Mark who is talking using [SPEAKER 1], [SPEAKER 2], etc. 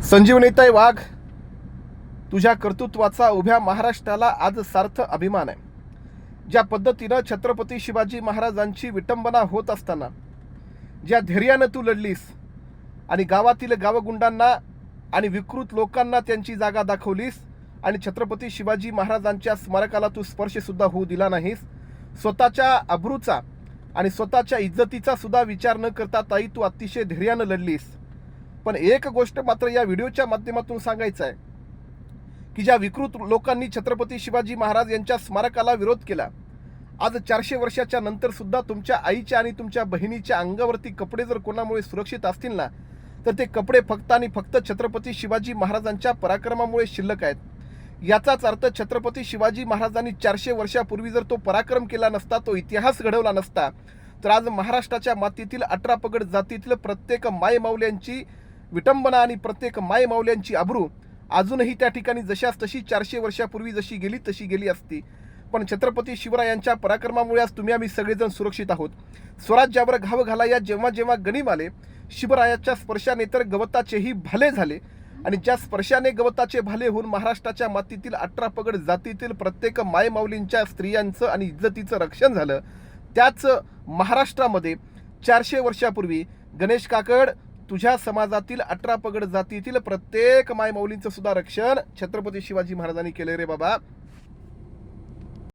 [SPEAKER 1] संजीवनीताई वाघ, तुझ्या कर्तृत्वाचा उभ्या महाराष्ट्राला आज सार्थ अभिमान आहे. ज्या पद्धतीनं छत्रपती शिवाजी महाराजांची विटंबना होत असताना ज्या धैर्यानं तू लढलीस आणि गावातील गावगुंडांना आणि विकृत लोकांना त्यांची जागा दाखवलीस आणि छत्रपती शिवाजी महाराजांच्या स्मारकाला तू स्पर्शसुद्धा होऊ दिला नाहीस. स्वतःच्या अब्रूचा आणि स्वतःच्या इज्जतीचा सुद्धा विचार न करता ताई तू अतिशय धैर्यानं लढलीस. पण एक गोष्ट मात्र या व्हिडिओच्या माध्यमातून सांगायचं आहे की ज्या विकृत लोकांनी छत्रपती शिवाजी महाराज यांच्या स्मारकाला विरोध केला, आज 400 वर्षाच्या नंतर सुद्धा तुमच्या आईच्या आणि तुमच्या बहिणीच्या अंगावरती कपडे जर कोणामुळे सुरक्षित असतील ना, तर ते कपडे फक्त आणि फक्त छत्रपती शिवाजी महाराजांच्या पराक्रमामुळे शिल्लक आहेत. याचाच अर्थ छत्रपती शिवाजी महाराजांनी 400 वर्षापूर्वी जर तो पराक्रम केला नसता, तो इतिहास घडवला नसता, तर आज महाराष्ट्राच्या मातीतील 18 पगड जातीतील प्रत्येक मायमाऊल्यांची विटंबना आणि प्रत्येक मायमाऊल्यांची अब्रू अजूनही त्या ठिकाणी जशास तशी 400 वर्षापूर्वी जशी गेली तशी गेली असती. पण छत्रपती शिवरायांच्या पराक्रमामुळे आज तुम्ही आम्ही सगळेजण सुरक्षित आहोत. स्वराज्यावर घाव घालाया जेव्हा जेव्हा गनिम आले, शिवरायाच्या स्पर्शाने तर गवताचेही भाले झाले आणि ज्या स्पर्शाने गवताचे भाले होऊन महाराष्ट्राच्या मातीतील 18 पगड जातीतील प्रत्येक मायमाऊलींच्या स्त्रियांचं आणि इज्जतीचं रक्षण झालं, त्याच महाराष्ट्रामध्ये 400 वर्षापूर्वी गणेश काकड, तुझ्या समाजातील 18 पगड जातीतील प्रत्येक मायमाऊलींचं सुद्धा रक्षण छत्रपती शिवाजी महाराजांनी केले रे बाबा.